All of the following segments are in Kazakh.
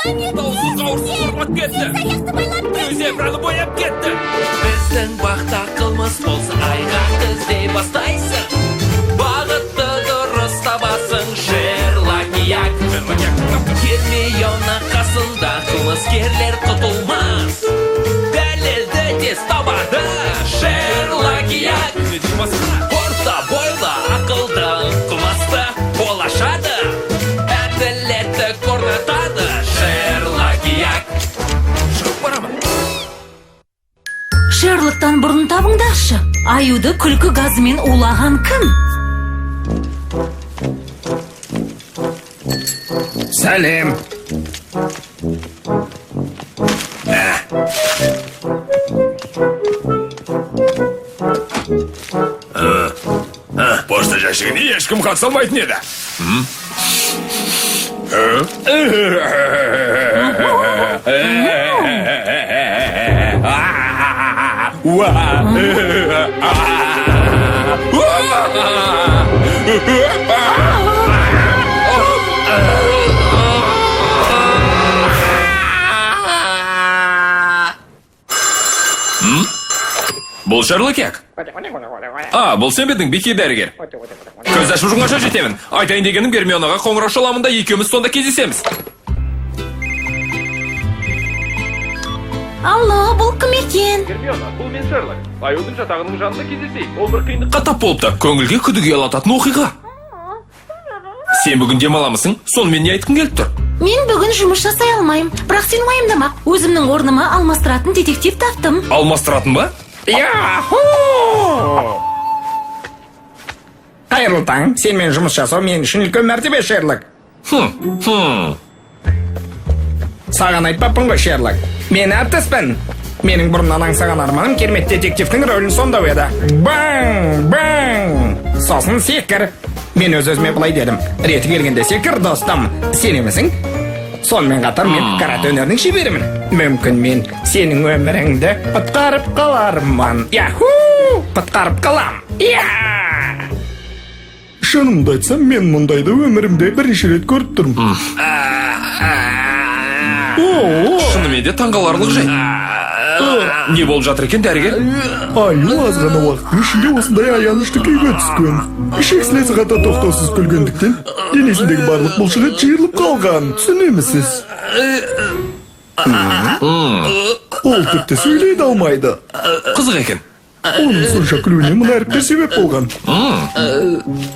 Даусыз қауырсыз ұрпақ кетті. Зебраны бояп кетті. Біздің бақта қылмыс болса айғақ іздей бастайсың. Бағытты дұрыс табасың, Шерлок Як. Келмей оны қасында қылмыскерлер құтылмас. Дәлелді тез табады, Шерлок Як. Орта бойлы ақылды ынтымақты ол ашады. Әділетті орнатады, Шерлок Як. Шығып барамын. Шерлоктан бұрын табыңдаршы. Аюды күлкі газымен улаған кім? Сәлем. Пошта жәшігіне ешкім қатыса алмайтын еді. Бұл Шерлок Як. Бұл сен бедің беке дәрігер. Көз ашып жұмғанша жетемін. Айтайын дегенім Гермионаға қоңырау шаламында екеуміз сонда кездесеміз. Алло, бұл кім екен? Гермиона, бұл мен Шерлок. Аюдың жатағының жанында кездесейік. Ол бір қиындыққа тап болыпты. Көңілге күдіге алататын оқиға. Сен бүгін демаламысың? Сонымен не айтқың келіп тұр? Мен бүгін жұмыс жасай алмайым. Бірақ сен уайымдама. Өзімнің орныма алмастыратын детектив таптым. Алмастыратын ба? Яху! Қайырлы таң, сенімен жұмыс жасау мен үшін үлкен мәртебе, Шерлок. Саған айтпаппын ғой, Шерлок. Мен әртіспін. Менің бұрыннан аңсаған арманым керемет детективтің рөлін сомдау еді. Баң! Сосын секір. Мен өз-өзіме былай дедім. Реті келгенде секір, достым. Сен емесің? Сонымен қатар мен карате өнерінің шеберімін. Мүмкін мен сенің өміріңді құтқарып қалармын. Яху! Құтқарып қалам. Шынымды айтсам, мен мұндайды өмірімде бірінші рет көріп тұрмын. Шынымен де таңғаларлық жай. Не болып жатыр екен, дәрігер? Аю аз ғана уақыттың ішінде осындай аянышты күйге түскен. Ішек сілесі қата тоқтаусыз күлгендіктен денесіндегі барлық бұлшығы жиырылып қалған. Түсінемісіз? Ол тіпті сөйлейді алмайды. Қызық екен. Оның сонша күлуіне мына әріптер себеп болған.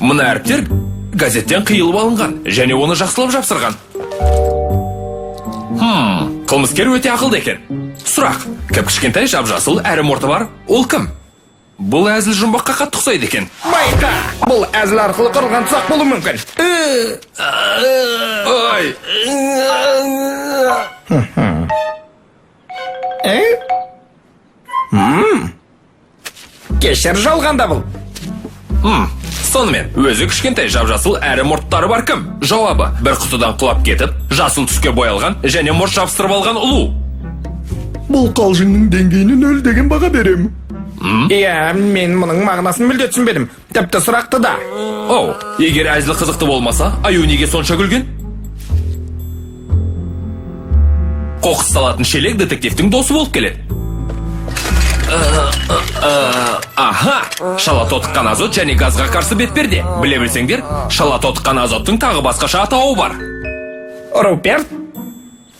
Мына әріптер газеттен қиылып алынған және оны жақсылап жапсырған. Қылмыскер өте ақылды екен. Сұрақ, кіп-кішкентай жап-жасыл әрі мұрты бар, ол кім? Бұл әзіл жұмбаққа қатты ұқсайды екен. Байқа, бұл әзіл арқылы құрылған тұсақ болуы мүмкін. Кешір жалғанда бұл. Сонымен, өзі кішкентай жап-жасыл әрі мұрттары бар кім? Жауабы, бір құтыдан құлап кетіп, жасыл түске боялған және мұрт жабыстырып алған ұлу. Бұл қалжыңның деңгейіне 0 деген баға берем. Иә, мен мұның мағынасын мүлде түсінбедім. Тіпті сұрақты да. Егер әзіл қызықты болмаса, аю неге сонша күлген? Қоқыс салатын шелек детективтің досы болып келеді. Шала тотыққан азот және газға қарсы бетперде. Біле білсеңдер, шала тотыққан азоттың тағы басқаша атауы бар. Руперт?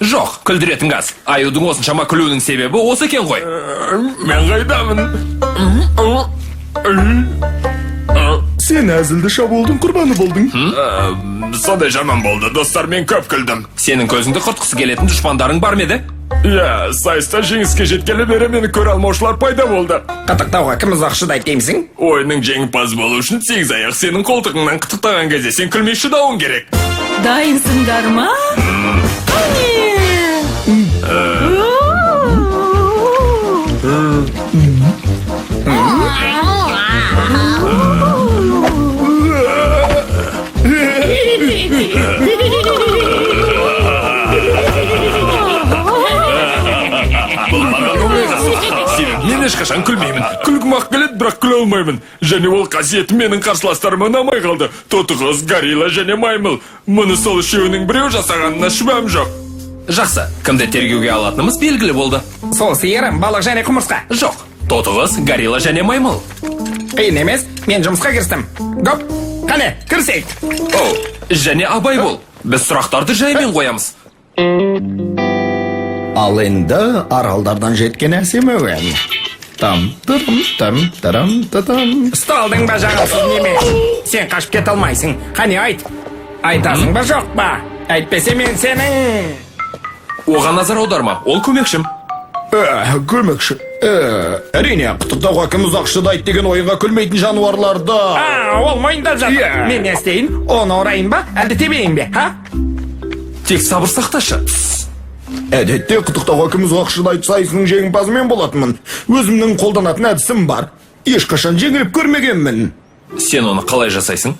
Жоқ, күлдіретін газ. Аюдың осыншама күлуінің себебі осы екен ғой. Мен қайдамын. Сен әзілді шабуылдың құрбаны болдың. Сондай жаман болды, достар, мен көп күлдім. Сенің көзіңді құртқысы келетін дұшпандарың бар ма еді? Иә, сайыста жеңіске жеткелі бері мені көре алмаушылар пайда болды. Қытықтауға кім ұзақ шыдайды деймісің? Ойының жеңімпаз болу үшін 8 аяқ сенің қолтығыңнан қытықтаған кезде сен күлмей шыдауың керек. Дайынсыңдар ма? Мен ешқашан күлмеймін. Күлгім ақ келеді, бірақ күле алмаймын. Және ол қасиеті менің қарсыластарыма ұнамай қалды. Тотықыз, горилла және маймыл. Мұны сол үшеуінің біреу жасағанына шүбәм жоқ. Жақсы, кімді тергеуге алатынымыз белгілі болды. Сол сиыр, балық және құмырсқа. Жоқ, тотығыз, горилла және маймыл. Қиын емес, мен жұмысқа кірістім. Гоп, қане, кірсейік. Оу, және абай бол. Біз сұрақтарды жаймен қоямыз. Ал енді аралдардан жеткен әсем әуен. Там-тырым-там-тырым-тырым. Столдың ба жағымсыз неме? Сен қашып кете алмайсың. Қане айт. Айтасың ба жоқ па? Әйтпесе мен сенің... Оған назар аударма, ол көмекшім. Көмекші. Әрине, құттықтауға кім ұзақ шыдайды деген ойынға күлмейтін жануарларды. Ол мойындап жатыр. Иә. Мен не істейін? Оны орайын ба? Әлде тебейін бе? Тек сабыр сақташы. Әдетте құттықтауға кім ұзақ шыдайды сайысының жеңімпазы мен болатынмын. Өзімнің қолданатын әдісім бар. Ешқашан жеңіліп көрмегенмін. Сен оны қалай жасайсың?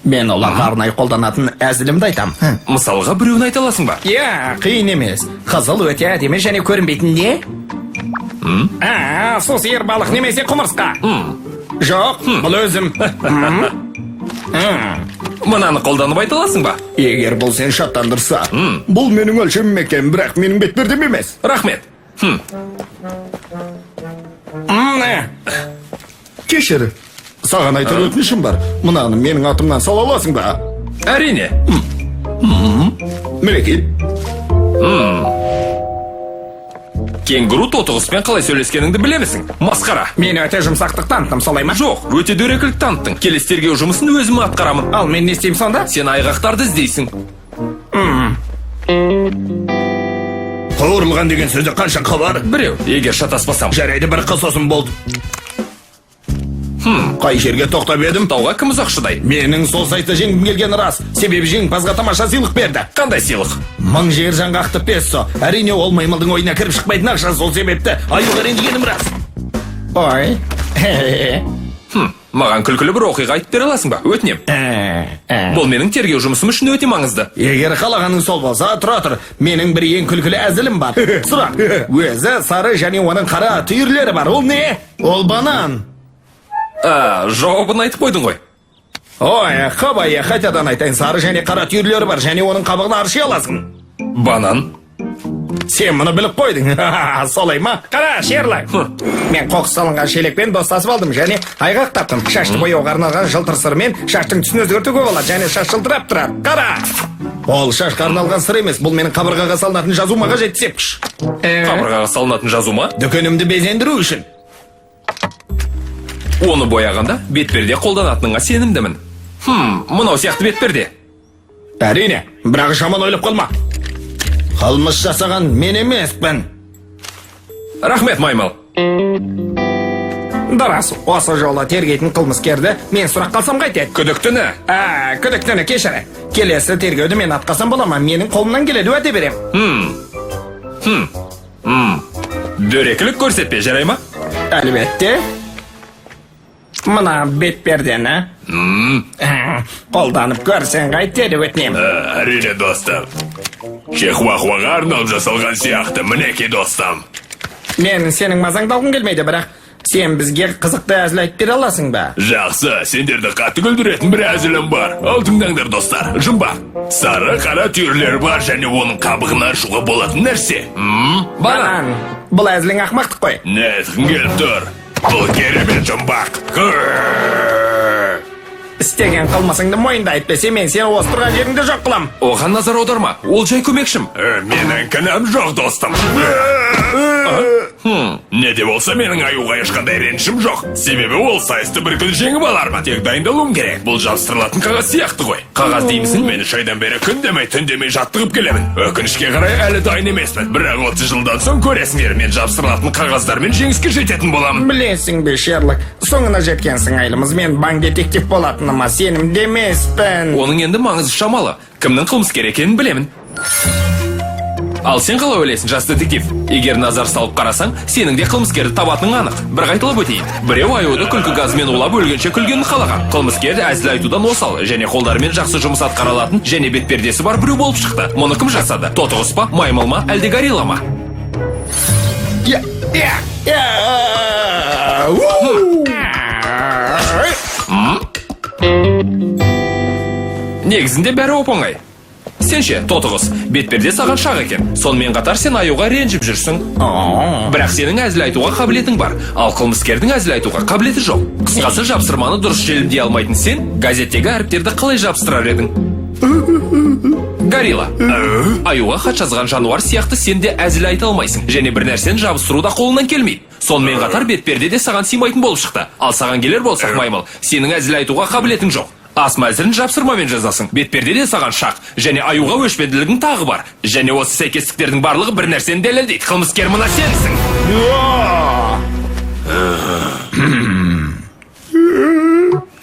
Мен оларға арнайы қолданатын әзілімді айтам. Мысалға біреуін айта аласың ба? Иә, қиын емес. Қызыл өте әдемі және көрінбейтін не? Су сиыр балық немесе құмырсқа. Жоқ, бұл өзім. Мынаны қолданып айта аласың ба? Егер бұл сен шаттандырса, бұл менің өлшемім екен, бірақ менің бетпердем емес. Рахмет. Кешір. Саған айтар өтінішім бар. Мынаны менің атымнан сала аласың ба? Әрине. Мінекей. Кенгуру тотығыспен қалай сөйлескеніңді білемісің? Масқара. Мен өте жұмсақтық таныттым, солай ма? Жоқ, өте дөрекілік таныттың. Келесі тергеу жұмысын өзім атқарамын. Ал мен не істеймін сонда? Сен айғақтарды іздейсің. Қауырылған деген сөзі қанша қабар? Біреу, егер шатаспасам. Жарайды, бір қысосын болды. Қай жерге тоқтап едім? Тауға кім ұзақ шыдайды? Менің сол сайты жеңгім келгені рас. Себебі жеңімпазға тамаша сыйлық берді. Қандай сыйлық? 1000 жер жаңғақты пессо. Әрине ол маймылдың ойына кіріп шықпайтын ақша, сол себепті аюға ренжігенім рас. Ой. Маған күлкілі бір оқиға айтып бере аласың ба? Өтінем. Бұл менің тергеу жұмысым үшін өте маңызды. Егер қалағаның сол болса, тұра тұр. Менің бір ең күлкілі әзілім бар. Сұрақ. Өзі сары және оның қара түйірлері бар. Ол не? Ол банан. Жауабын айтып қойдың ғой. Ой, қабайы, қайтадан айтайын, сары және қара түйірлері бар, және оның қабығын арши аласың. Банан. Сен мұны біліп қойдың. Солай ма? Қара, Шерлок. Мен қоқыс салынған шелекпен достасып алдым және айғақ таптым. Шашты бояуға арналған жылтыр сырмен шаштың түсін өзгертуге болады және шаш жылтырап тұрады. Қара! Ол шашқа арналған сыр емес, бұл менің қабырғаға салынатын жазума қажет сепкіш. Қабырғаға салынатын жазу ма? Дүкенімді безендіру үшін. Оны бояғанда бетперде қолданатыныңа сенімдімін. Мынау сияқты бетперде. Әрине, бірақ жаман ойлап қалма. Қылмыс жасаған мен емеспін. Рахмет, маймыл. Дұрыс, осы жолы тергейтін қылмыскерді мен сұрақ қалсам қайтеді? Күдіктіні. Күдіктіні кешірі. Келесі тергеуді мен атқасам бола ма? Менің қолымнан келеді, уәде берем. Дөрекілік көрсетпе, жарай ма? Әлбетте. Мына бетпердені қолданып көрсең қайтеді, өтінем. Әрине, достым. Чихуахуаға арналып жасалған сияқты, мінеки достым. Мен сенің мазаңды алғым келмейді, бірақ сен бізге қызықты әзіл айтып бере аласың ба? Жақсы, сендерді қатты күлдіретін бір әзілім бар. Ал тыңдаңдар, достар. Жұмбақ. Сары қара түйірлер бар және оның қабығын ашуға болатын нәрсе. Банан. Бұл әзілің ақмақтық қой. Не айтқың келіп тұр? Бұл керемет жұмбақ. Істеген қылмысыңды мойында, әйтпесе мен сені осы тұрған жеріңде жоқ қылам. Оған назар аударма, ол жай көмекшім. Менің кінәм жоқ, достым. Не де болса менің аюға ешқандай ренішім жоқ. Себебі ол сайысты бір күн жеңіп алармын. Тек дайындалуым керек. Бұл жабыстырылатын қағаз сияқты ғой. Қағаз деймісің? Мен 3 айдан бері күн демей түн демей жаттығып келемін. Өкінішке қарай әлі дайын емеспін. Бірақ 30 жылдан соң көресіңдер, мен жабыстырылатын қағаздармен жеңіске жететін боламын. Білесің бе, Шерлок, соңына жеткен сыңайлымыз, мен банк детектив болатыныма сенімді емеспін. Оның енді маңызы шамалы. Кімнің қылмыскер екенін білемін. Ал сен қалай ойлайсың, жас детектив? Егер назар салып қарасаң, сенің де қылмыскерді табатының анық. Bir қайталап өтейін. Біреу аюды күлкі газымен улап өлгенше күлгенін қалаған. Қылмыскер әзіл айтудан осал, және қолдарымен жақсы жұмыс атқара алатын, және бетпердесі бар біреу болып шықты. Мұны кім жасады? Тотығыс па, маймыл ма, әлде горилла ма? Негізінде бәрі оп-оңай. Сенше, тотығыз, бетперде саған шақ екен. Сонымен қатар сен аюға ренжіп жүрсің. Бірақ сенің әзіл айтуға қабілетің бар, ал қылмыскердің әзіл айтуға қабілеті жоқ. Қысқасы жабыстырманы дұрыс желімдей алмайтын сен, газеттегі әріптерді қалай жабыстырар едің? Горилла, аюға хат жазған жануар сияқты сен де әзіл айта алмайсың, және бір нәрсені жабыстыру да қолынан келмейді. Сонымен қатар бетперде де саған сыймайтын болып шықты. Ал саған келер болсақ, маймыл, сенің әзіл айтуға қабілетің жоқ. Ас мәзірін жапсырмамен жазасың. Бетперде де саған шақ, және аюға өшпенділігің тағы бар. Және осы сәйкестіктердің барлығы бір нәрсені дәлелдейді. Қылмыскер мына сенсің.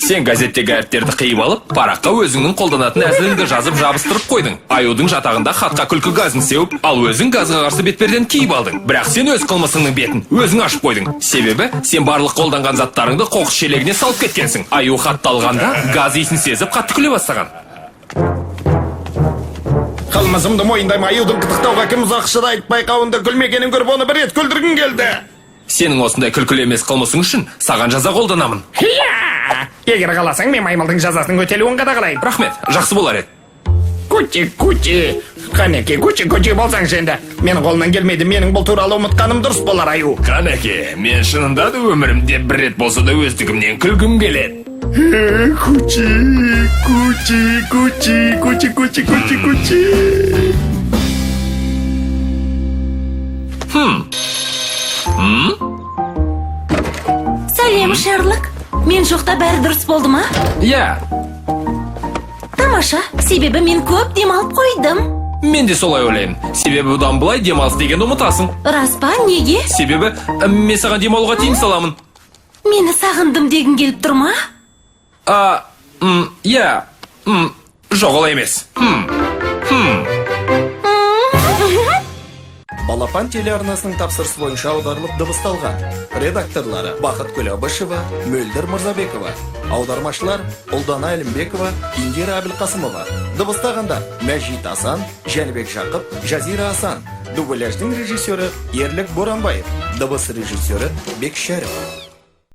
Сен газеттегі әріптерді қиып алып, параққа өзіңнің қолданатын әзіліңді жазып жабыстырып қойдың. Аюдың жатағында хатқа күлкі газын сеуіп, ал өзің газға қарсы бетперден киіп алдың. Бірақ сен өз қылмысыңның бетін өзің ашып қойдың. Себебі сен барлық қолданған заттарыңды қоқыс шелегіне салып кеткенсің. Аю хатты алғанда газ иісін сезіп қатты күле бастаған. Қылмысымды мойындаймын, аюдың қытықтауға кім ұзақ шыдайды, байқауында күлмегенін көріп оны бір рет күлдіргім келді. Сенің осындай күлкілі емес қылмысың үшін саған жаза қолданамын. Егер қаласаң, мен маймылдың жазасының өтелуін қадағалаймын. Рахмет, жақсы болар еді. Кучи. Қанеке, кучи болсаң енді. Менің қолымнан келмейді, менің бұл туралы ұмытқаным дұрыс болар, аю. Қанеке, мен шынында да өмірімде бір рет болса да өздігімнен күлгім келеді. Кучи. Сәлем, Шерлок. Мен жоқта бәрі дұрыс болды ма? Я, Тамаша, себебі мен көп демалып қойдым. мен де солай ойлаймын. Себебі бұдан былай демалыс дегенді ұмытасың. Рас па, неге? Себебі мен саған демалуға тыйым саламын. Мені сағындым дегің келіп тұр ма? Жоқ, олай емес. Балапан телеарнасының тапсырысы бойынша аударылып дыбысталған. Редакторлары Бақыт Күләбішева, Мөлдір Мырзабекова. Аудармашылар Ұлдана Әлімбекова, Индира Әбілқасымова. Дыбыстағандар Мәжит Асан, Жәнібек Жақып, Жазира Асан. Дубляждың режиссері Ерлік Боранбаев. Дыбыс режиссері Бек Шәріп.